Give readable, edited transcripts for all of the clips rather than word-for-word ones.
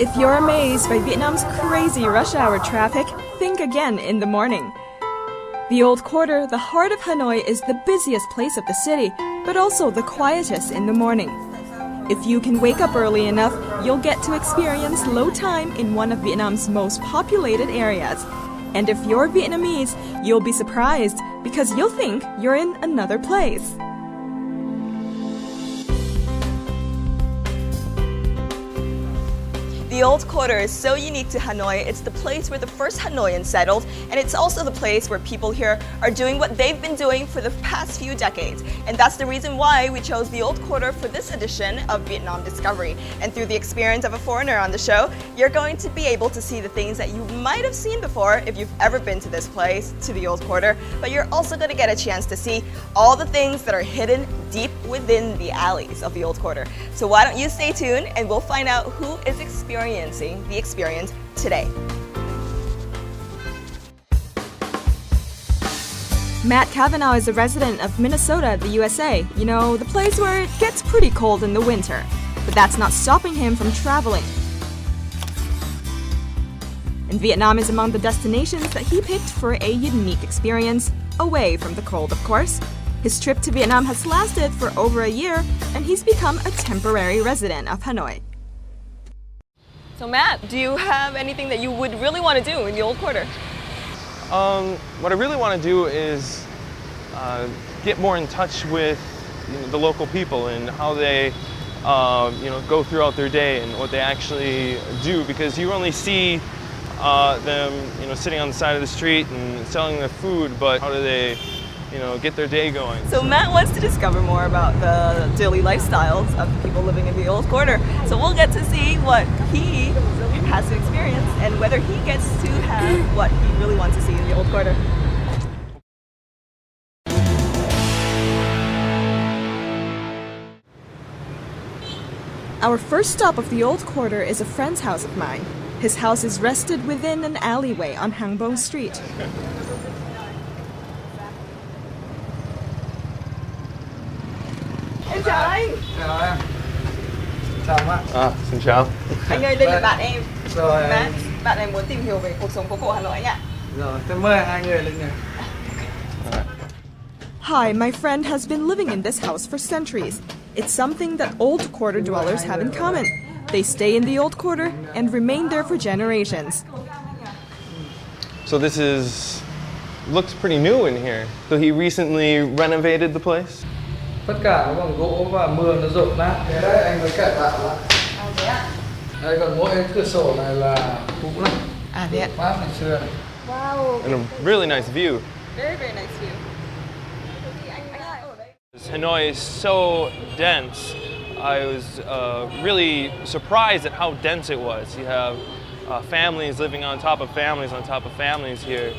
If you're amazed by Vietnam's crazy rush hour traffic, think again in the morning. The Old Quarter, the heart of Hanoi, is the busiest place of the city, but also the quietest in the morning. If you can wake up early enough, you'll get to experience low time in one of Vietnam's most populated areas. And if you're Vietnamese, you'll be surprised because you'll think you're in another place. The Old Quarter is so unique to Hanoi. It's the place where the first Hanoians settled, and it's also the place where people here are doing what they've been doing for the past few decades. And that's the reason why we chose the Old Quarter for this edition of Vietnam Discovery. And through the experience of a foreigner on the show, you're going to be able to see the things that you might have seen before if you've ever been to this place, to the Old Quarter, but you're also going to get a chance to see all the things that are hidden deep within the alleys of the Old Quarter. So why don't you stay tuned and we'll find out who is experiencing the experience today. Matt Cavanaugh is a resident of Minnesota, the USA. You know, the place where it gets pretty cold in the winter. But that's not stopping him from traveling. And Vietnam is among the destinations that he picked for a unique experience, away from the cold, of course. His trip to Vietnam has lasted for over a year, and he's become a temporary resident of Hanoi. So Matt, do you have anything that you would really want to do in the Old Quarter? What I really want to do is get more in touch with the local people and how they go throughout their day and what they actually do, because you only see them sitting on the side of the street and selling their food, but how do they get their day going? So Matt wants to discover more about the daily lifestyles of the people living in the Old Quarter. So we'll get to see what he has to experience and whether he gets to have what he really wants to see in the Old Quarter. Our first stop of the Old Quarter is a friend's house of mine. His house is rested within an alleyway on Hàng Bông Street. Em chào anh. Chào em. Chào Matt. Xin chào. Anh ơi, đây là bạn em. Rồi. Matt, bạn này muốn tìm hiểu về cuộc sống phố cổ Hà Nội anh ạ. Rồi, tôi mời hai người lên này. Hi, my friend has been living in this house for centuries. It's something that Old Quarter dwellers have in common. They stay in the Old Quarter and remain there for generations. So this looks pretty new in here. So he recently renovated the place? Tất cả nó bằng gỗ và mưa nó rột nát. Thế đấy, anh mới cải tạo lại. Thế ạ? Đây, còn mỗi cái cửa sổ này là cũ lắm. Thế ạ? Pháp ngày xưa. Wow. And a really nice view. Very, very nice view. Hanoi is so dense. I was really surprised at how dense it was. You have families living on top of families here.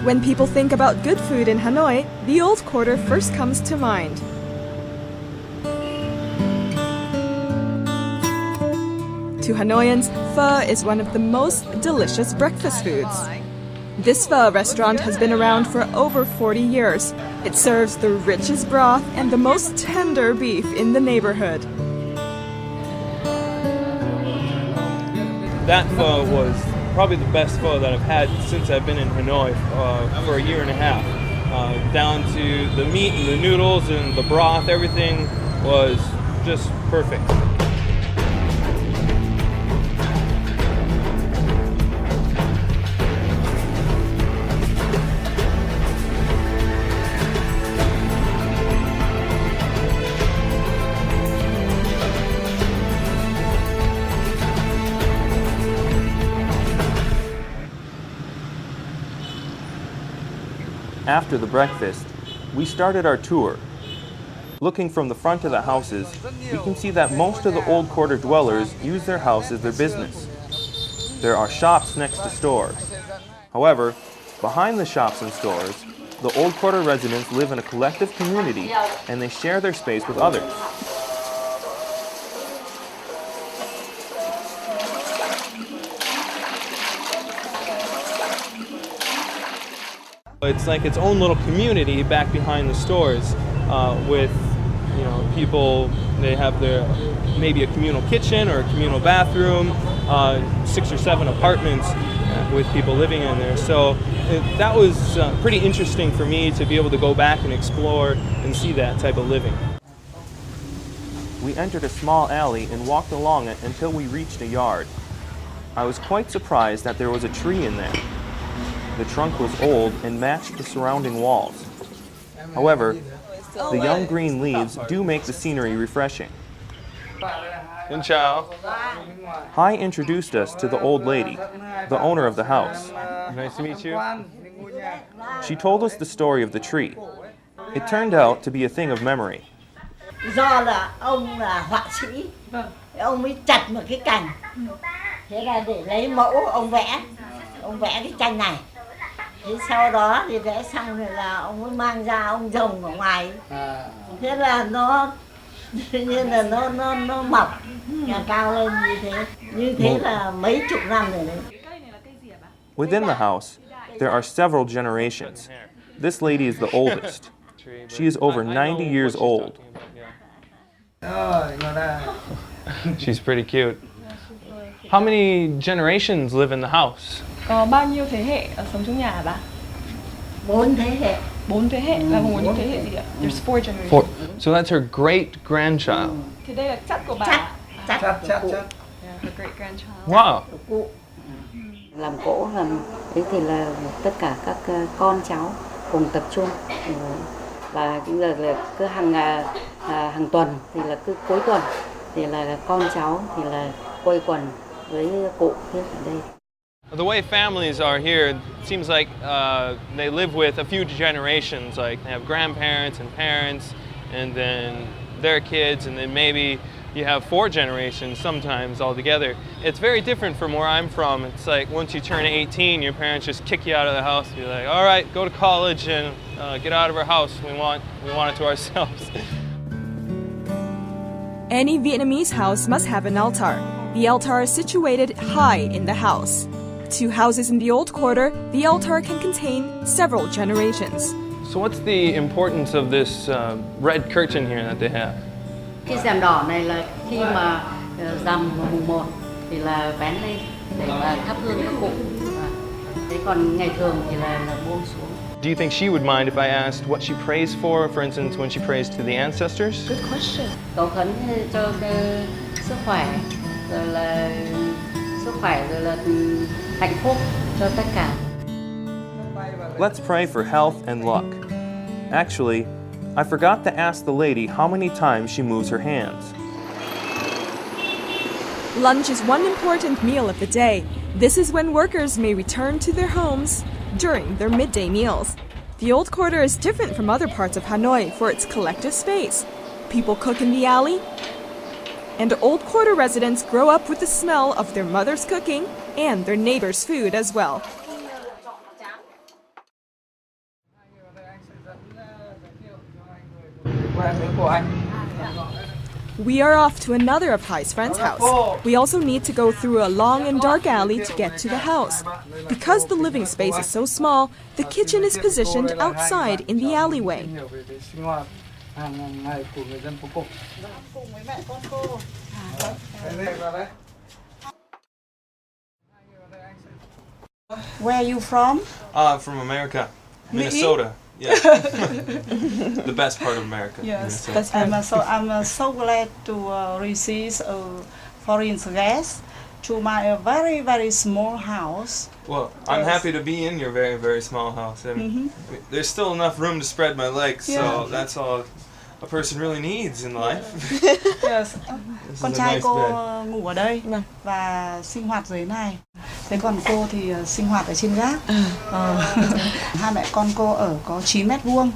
When people think about good food in Hanoi, the Old Quarter first comes to mind. To Hanoians, pho is one of the most delicious breakfast foods. This pho restaurant has been around for over 40 years. It serves the richest broth and the most tender beef in the neighborhood. That pho was probably the best pho that I've had since I've been in Hanoi for a year and a half. Down to the meat and the noodles and the broth, everything was just perfect. After the breakfast, we started our tour. Looking from the front of the houses, we can see that most of the Old Quarter dwellers use their house as their business. There are shops next to stores. However, behind the shops and stores, the Old Quarter residents live in a collective community and they share their space with others. It's like its own little community back behind the stores with people, they have maybe a communal kitchen or a communal bathroom, 6 or 7 apartments with people living in there. So that was pretty interesting for me to be able to go back and explore and see that type of living. We entered a small alley and walked along it until we reached a yard. I was quite surprised that there was a tree in there. The trunk was old and matched the surrounding walls. However, the young green leaves do make the scenery refreshing. Ciao. Hai introduced us to the old lady, the owner of the house. Nice to meet you. She told us the story of the tree. It turned out to be a thing of memory. Do là ông là họa sĩ, ông mới chặt một cái cành, thế là để lấy mẫu ông vẽ cái tranh này. Thế sau đó thì vẽ xong rồi là ông mới mang ra ông trồng ở ngoài. Thế là nó tự nhiên là nó mọc, cao lên như thế là mấy chục năm rồi đấy. Within the house, there are several generations. This lady is the oldest. She is over 90 years old. She's pretty cute. How many generations live in the house? Có bao nhiêu thế hệ sống trong nhà hả bà? 4 thế hệ. 4 thế hệ là gồm những thế hệ gì ạ? There's 4 generations. 4. So that's her great grandchild. Thì đây là chắc của bà. Chắc. Yeah, her great grandchild. Wow. Làm gỗ thế thì là tất cả các con cháu cùng tập trung, và cũng là cứ hàng tuần thì là cứ cuối tuần thì là con cháu thì là quây quần với cụ viết ở đây. The way families are here, it seems like they live with a few generations. Like they have grandparents and parents, and then their kids, and then maybe you have 4 generations sometimes all together. It's very different from where I'm from. It's like once you turn 18, your parents just kick you out of the house. You're like, all right, go to college and get out of our house. We want it to ourselves. Any Vietnamese house must have an altar. The altar is situated high in the house. 2 houses in the old quarter, the altar can contain several generations. So what's the importance of this red curtain here that they have? Cái rèm đỏ này là khi mà rằm mùng 1 thì là vén lên để mà thắp hương các cụ. Thế còn ngày thường thì là buông xuống. Do you think she would mind if I asked what she prays for instance, when she prays to the ancestors? Good question. Cầu khấn cho sức khỏe, rồi là hạnh phúc cho tất cả. Let's pray for health and luck. Actually, I forgot to ask the lady how many times she moves her hands. Lunch is one important meal of the day. This is when workers may return to their homes during their midday meals. The Old Quarter is different from other parts of Hanoi for its collective space. People cook in the alley, and Old Quarter residents grow up with the smell of their mother's cooking and their neighbors' food as well. We are off to another of Hai's friend's house. We also need to go through a long and dark alley to get to the house. Because the living space is so small, the kitchen is positioned outside in the alleyway. Where are you from? From America, Minnesota. Yeah. The best part of America. Yes, I'm so glad to receive foreign guests to my very, very small house. Well, I'm happy to be in your very, very small house. And there's still enough room to spread my legs, so that's all a person really needs in life. Yes. Con trai cô ngủ ở đây và sinh hoạt dưới này. Thế còn cô thì sinh hoạt ở trên gác. Hai mẹ con cô ở có 9 mét vuông.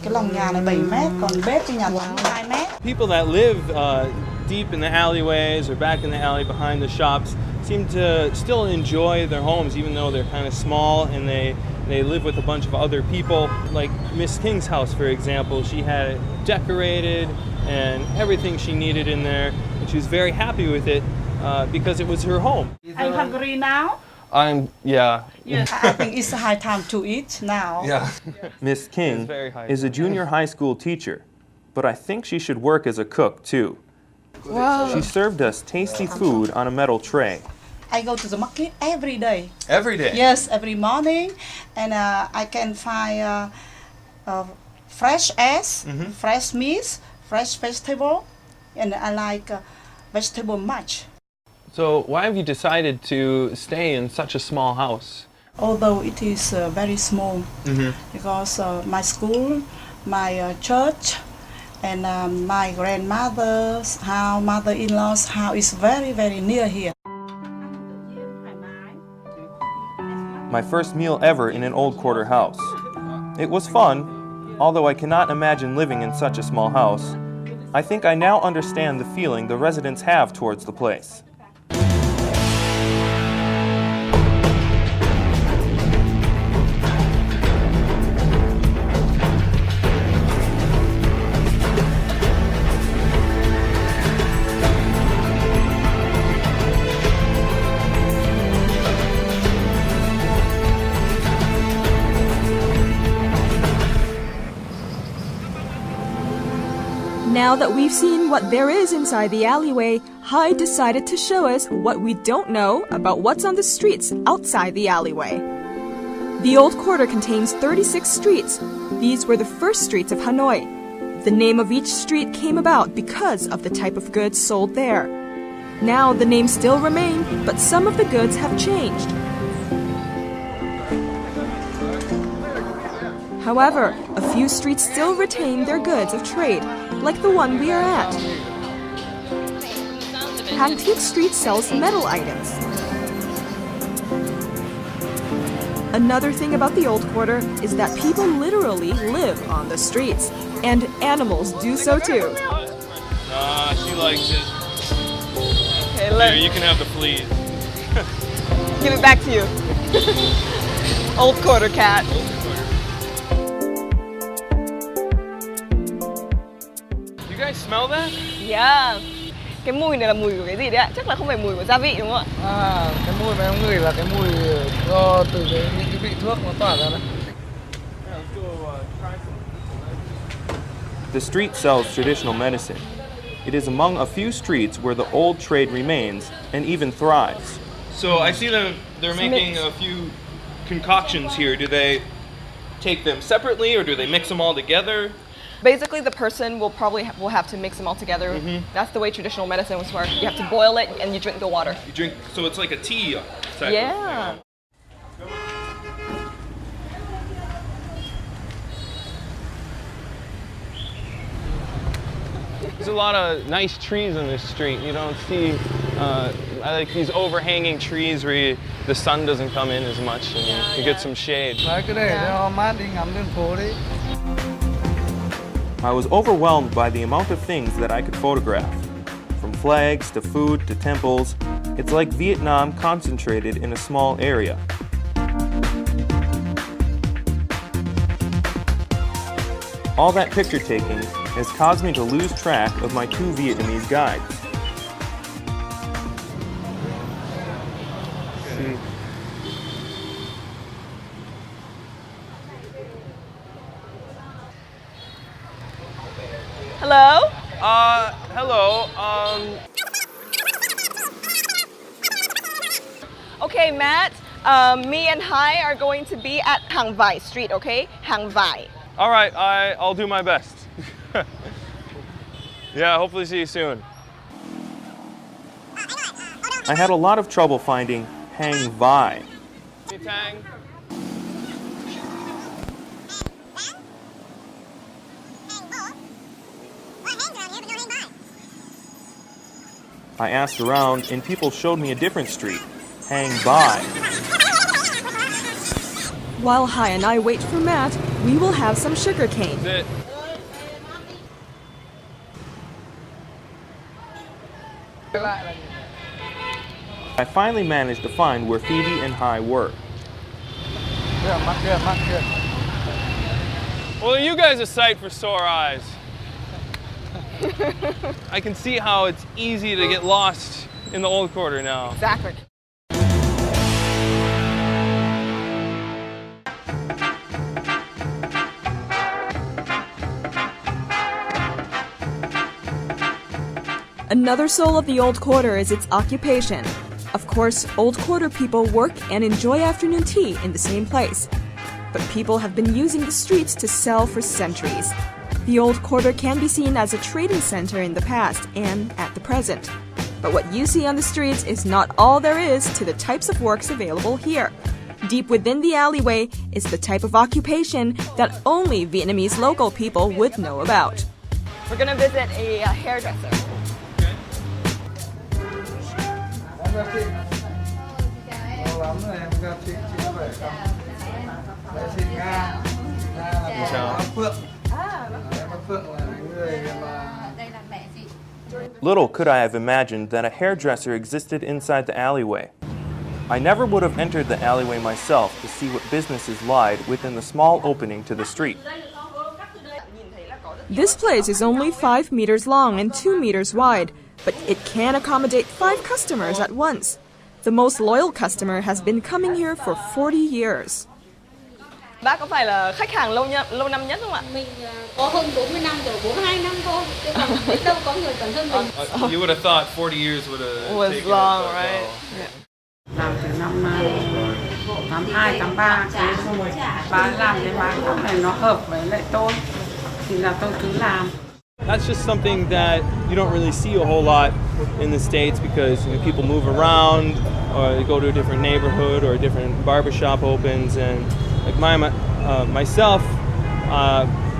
Cái lòng nhà này 7 mét, còn bếp thì nhà tắm 2 mét. People that live deep in the alleyways or back in the alley behind the shops seem to still enjoy their homes, even though they're kind of small and they live with a bunch of other people. Like Miss King's house, for example, she had it decorated and everything she needed in there, and she was very happy with it because it was her home. Are you hungry now? Yeah. Yes, I think it's high time to eat now. Yeah. Miss King is a junior high school teacher. but I think she should work as a cook too. Wow. She served us tasty food on a metal tray. I go to the market every day. Every day? Yes, every morning, and I can find fresh eggs, fresh meat, fresh vegetable, and I like vegetable much. So why have you decided to stay in such a small house? Although it is very small, because my school, my church, and my grandmother's house, mother-in-law's house is very, very near here. My first meal ever in an old quarter house. It was fun, although I cannot imagine living in such a small house. I think I now understand the feeling the residents have towards the place. Now that we've seen what there is inside the alleyway, Hai decided to show us what we don't know about what's on the streets outside the alleyway. The old quarter contains 36 streets. These were the first streets of Hanoi. The name of each street came about because of the type of goods sold there. Now the names still remain, but some of the goods have changed. However, a few streets still retain their goods of trade, like the one we are at. Hangtik Street sells metal items. Another thing about the old quarter is that people literally live on the streets, and animals do so too. She likes it. Okay, Here, you can have the fleas. give it back to you. Old quarter cat. You guys smell that? Yeah. Cái mùi này là mùi của cái gì đấy ạ? Chắc là không phải mùi của gia vị đúng không ạ? Cái mùi mà em ngửi là cái mùi do từ những cái vị thuốc nó tỏa ra đấy. The street sells traditional medicine. It is among a few streets where the old trade remains and even thrives. So I see them, they're making a few concoctions here. Do they take them separately or do they mix them all together? Basically, the person will probably will have to mix them all together. That's the way traditional medicine was work. You have to boil it and you drink the water. You drink, so it's like a tea type Yeah. of thing. There's a lot of nice trees on this street. You don't see, I like these overhanging trees where the sun doesn't come in as much and you get some shade. Đấy, cứ để cho mát đi ngắm lên phố đi. I was overwhelmed by the amount of things that I could photograph. From flags to food to temples, it's like Vietnam concentrated in a small area. All that picture taking has caused me to lose track of my two Vietnamese guides. Hello? Hello. Okay, Matt. Me and Hai are going to be at Hàng Vải Street, okay? Hàng Vải. All right, I'll do my best. Yeah, hopefully see you soon. I had a lot of trouble finding Hang Vai. Hey, Tang. I asked around and people showed me a different street, Hang Bai. While Hai and I wait for Matt, we will have some sugar cane. That's it. I finally managed to find where Phoebe and Hai were. Well, you guys are a sight for sore eyes. I can see how it's easy to get lost in the old quarter now. Exactly. Another soul of the Old Quarter is its occupation. Of course, Old Quarter people work and enjoy afternoon tea in the same place. But people have been using the streets to sell for centuries. The Old Quarter can be seen as a trading center in the past and at the present. But what you see on the streets is not all there is to the types of works available here. Deep within the alleyway is the type of occupation that only Vietnamese local people would know about. We're gonna visit a hairdresser. Em chào chị. Lâu lắm rồi em gặp chị có khỏe không? Đây chị Nga. Nga là bác Phượng. Em bác Phượng là người mà... Little could I have imagined that a hairdresser existed inside the alleyway. I never would have entered the alleyway myself to see what businesses lied within the small opening to the street. This place is only 5 meters long and 2 meters wide, but it can accommodate 5 customers at once. The most loyal customer has been coming here for 40 years. Bác có phải là khách hàng lâu năm nhất không ạ? Mình có hơn 40 năm rồi, 42 năm thôi. Chứ còn đến đâu có người còn hơn mình. You would have thought 40 years would have Was taken long, it, but right? no. Yeah. Làm từ năm 82, 83 thế xong rồi bán làm cái bán tóc này nó hợp với lại tôi thì là tôi cứ làm. That's just something that you don't really see a whole lot in the States because people move around or they go to a different neighborhood or a different barbershop opens. And like myself,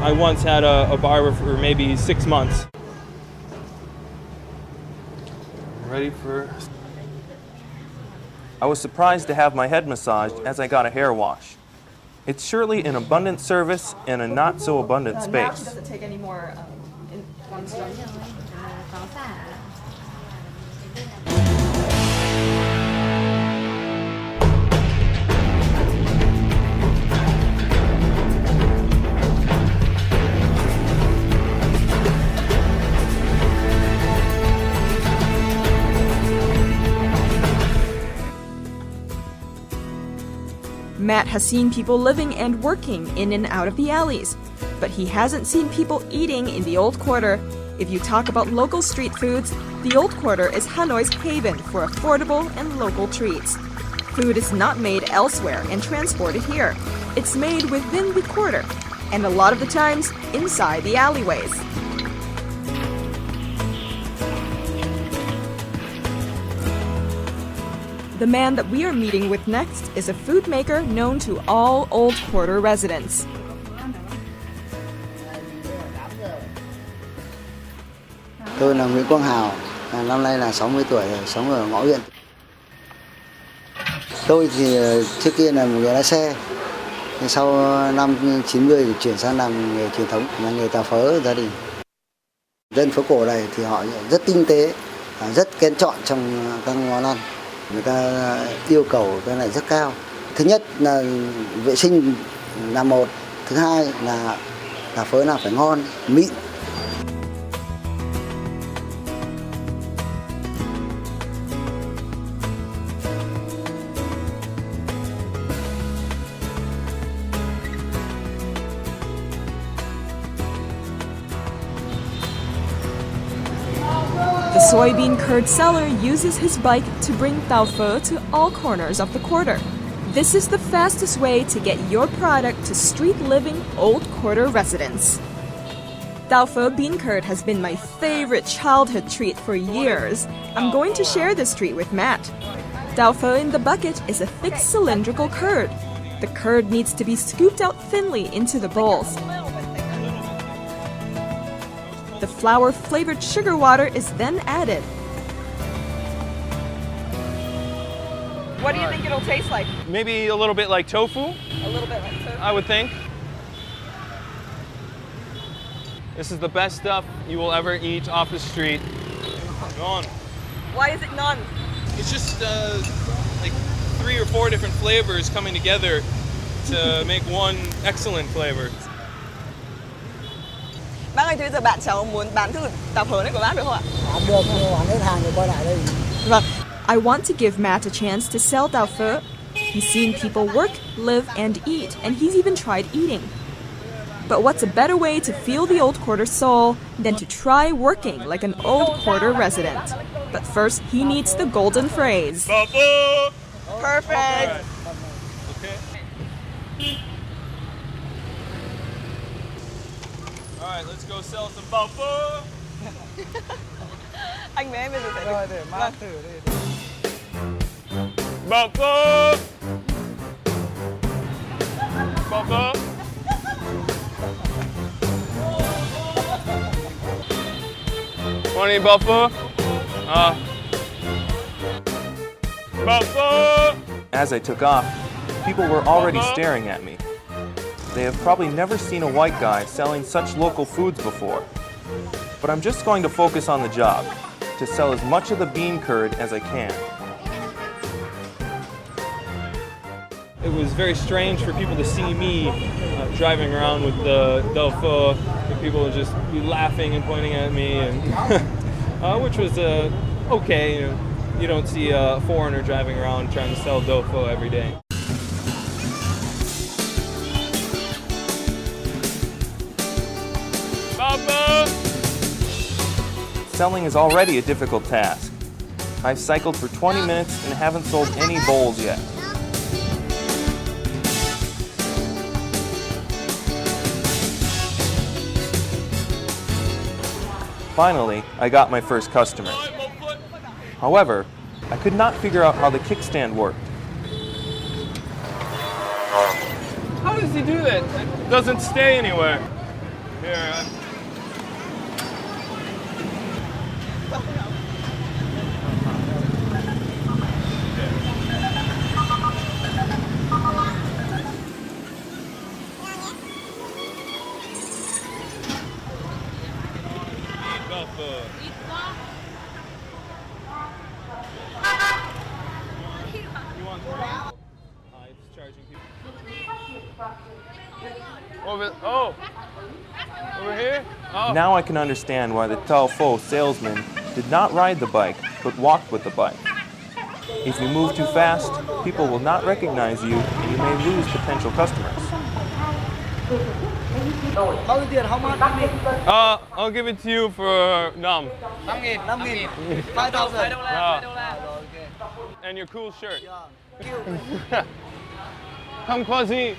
I once had a barber for maybe 6 months. Ready for... I was surprised to have my head massaged as I got a hair wash. It's surely an abundant service in a not so abundant space. Doesn't take any more instructions. Matt has seen people living and working in and out of the alleys, but he hasn't seen people eating in the Old Quarter. If you talk about local street foods, the Old Quarter is Hanoi's haven for affordable and local treats. Food is not made elsewhere and transported here. It's made within the quarter, and a lot of the times inside the alleyways. The man that we are meeting with next is a food maker known to all Old Quarter residents. Tôi là Nguyễn Quang Hào, năm nay là 60 tuổi rồi, sống ở ngõ huyện. Tôi thì trước kia là một người lái xe, sau năm 90 thì chuyển sang làm nghề truyền thống là nghề tàu phớ gia đình. Dân phố cổ này thì họ rất tinh tế, rất kén chọn trong các món ăn. Người ta yêu cầu cái này rất cao. Thứ nhất là vệ sinh là một, thứ hai là tàu phớ nào phải ngon, mịn. The soybean curd seller uses his bike to bring tàu phớ to all corners of the quarter. This is the fastest way to get your product to street-living Old Quarter residents. Tàu phớ bean curd has been my favorite childhood treat for years. I'm going to share this treat with Matt. Tàu phớ in the bucket is a thick cylindrical curd. The curd needs to be scooped out thinly into the bowls. The flour-flavored sugar water is then added. What do you think it'll taste like? Maybe a little bit like tofu, A little bit like tofu. I would think. This is the best stuff you will ever eat off the street. Gone. Why is it none? It's just like 3 or 4 different flavors coming together to make one excellent flavor. Bác ơi, bây giờ bạn cháu muốn bán thử tàu phớ này của bác được không ạ? Được, bán hết hàng rồi quay lại đây. Vâng. I want to give Matt a chance to sell tàu phớ. He's seen people work, live, and eat, and he's even tried eating. But what's a better way to feel the old quarter soul than to try working like an old quarter resident? But first, he needs the golden phrase. Perfect. Okay. All right, let's go sell some buffer. Anh với em bây giờ sẽ Rồi để mang thử đi. Buffer. Buffer. Want any buffer? Buffer. As I took off, people were already staring at me. They have probably never seen a white guy selling such local foods before. But I'm just going to focus on the job, to sell as much of the bean curd as I can. It was very strange for people to see me driving around with the pho. People would just be laughing and pointing at me, and which was okay. You don't see a foreigner driving around trying to sell pho every day. Papa! Selling is already a difficult task. I've cycled for 20 minutes and haven't sold any bowls yet. Finally, I got my first customer. However, I could not figure out how the kickstand worked. How does he do that? It doesn't stay anywhere. Here. Over here? Oh. Now I can understand why the tau pho salesman did not ride the bike, but walked with the bike. If you move too fast, people will not recognize you and you may lose potential customers. I'll give it to you for 5.000. 5.000. And your cool shirt. Come quasi.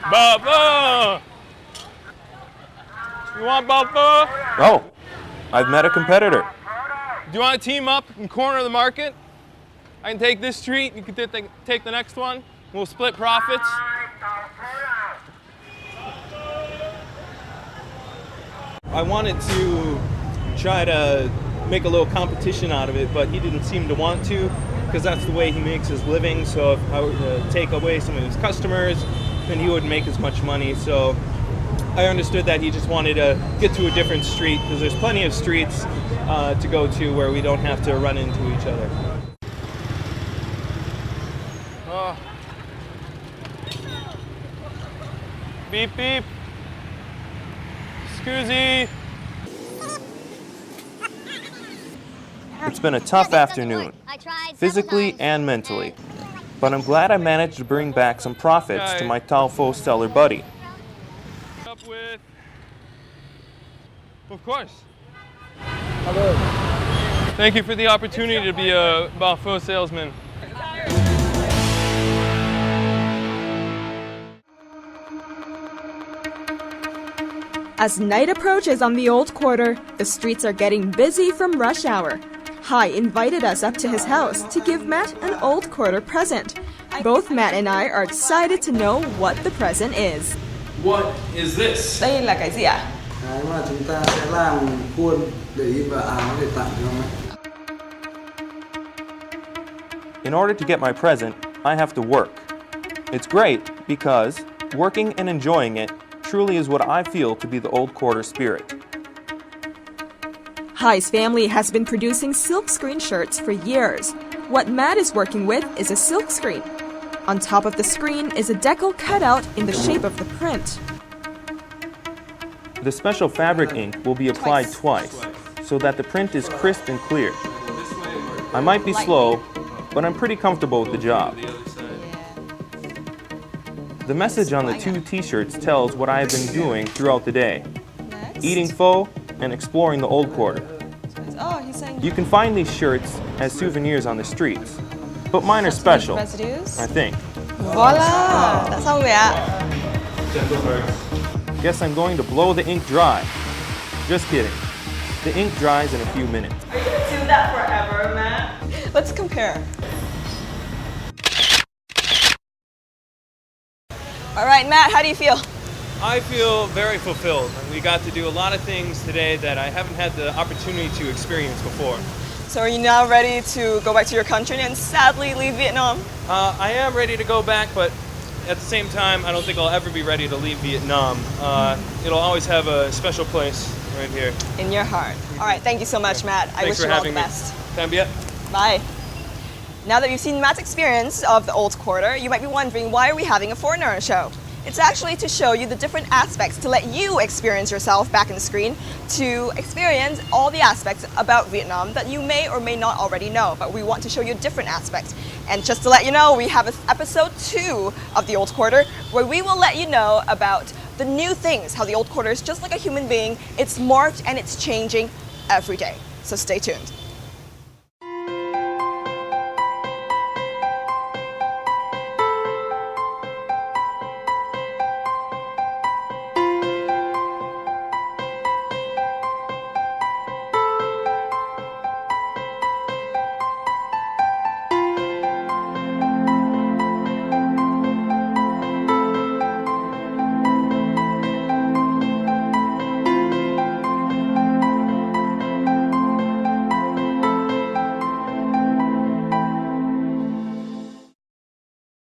Baba! You want Baba? Oh, I've met a competitor. Do you want to team up and corner the market? I can take this street, you can take the next one. We'll split profits. I wanted to try to make a little competition out of it, but he didn't seem to want to, because that's the way he makes his living. So if I were to take away some of his customers, then he wouldn't make as much money. So I understood that he just wanted to get to a different street, because there's plenty of streets to go to where we don't have to run into each other. Oh. Beep beep. Scusi. It's been a tough afternoon, physically and mentally. But I'm glad I managed to bring back some profits to my tau pho seller buddy. Up with. Of course. Hello. Thank you for the opportunity to be a bao pho salesman. As night approaches on the old quarter, the streets are getting busy from rush hour. Hai invited us up to his house to give Matt an old quarter present. Both Matt and I are excited to know what the present is. What is this? Đây là cái gì ạ? Cái mà chúng ta sẽ làm khuôn để in vào áo để tặng cho mẹ. In order to get my present, I have to work. It's great because working and enjoying it truly is what I feel to be the old quarter spirit. Hai's family has been producing silkscreen shirts for years. What Matt is working with is a silkscreen. On top of the screen is a decal cut out in the shape of the print. The special fabric ink will be applied twice so that the print is crisp and clear. I might be slow, but I'm pretty comfortable with the job. The message on the 2 t-shirts tells what I have been doing throughout the day. Next. Eating pho and exploring the Old Quarter. Oh, he's saying You can find these shirts as souvenirs on the streets, but mine are special, residues. I think. Voila! Đã xong rồi ạ. Guess I'm going to blow the ink dry. Just kidding. The ink dries in a few minutes. Are you gonna do that forever, Matt? Let's compare. All right, Matt, how do you feel? I feel very fulfilled. We got to do a lot of things today that I haven't had the opportunity to experience before. So are you now ready to go back to your country and sadly leave Vietnam? I am ready to go back, but at the same time, I don't think I'll ever be ready to leave Vietnam. It'll always have a special place right here. In your heart. All right, thank you so much, Matt. I wish you all the best. Tambia. Bye. Now that you've seen Matt's experience of the Old Quarter, you might be wondering, why are we having a foreigner on the show? It's actually to show you the different aspects, to let you experience yourself back on the screen, to experience all the aspects about Vietnam that you may or may not already know, but we want to show you different aspects. And just to let you know, we have episode 2 of the Old Quarter, where we will let you know about the new things, how the Old Quarter is just like a human being, it's morphed and it's changing every day. So stay tuned.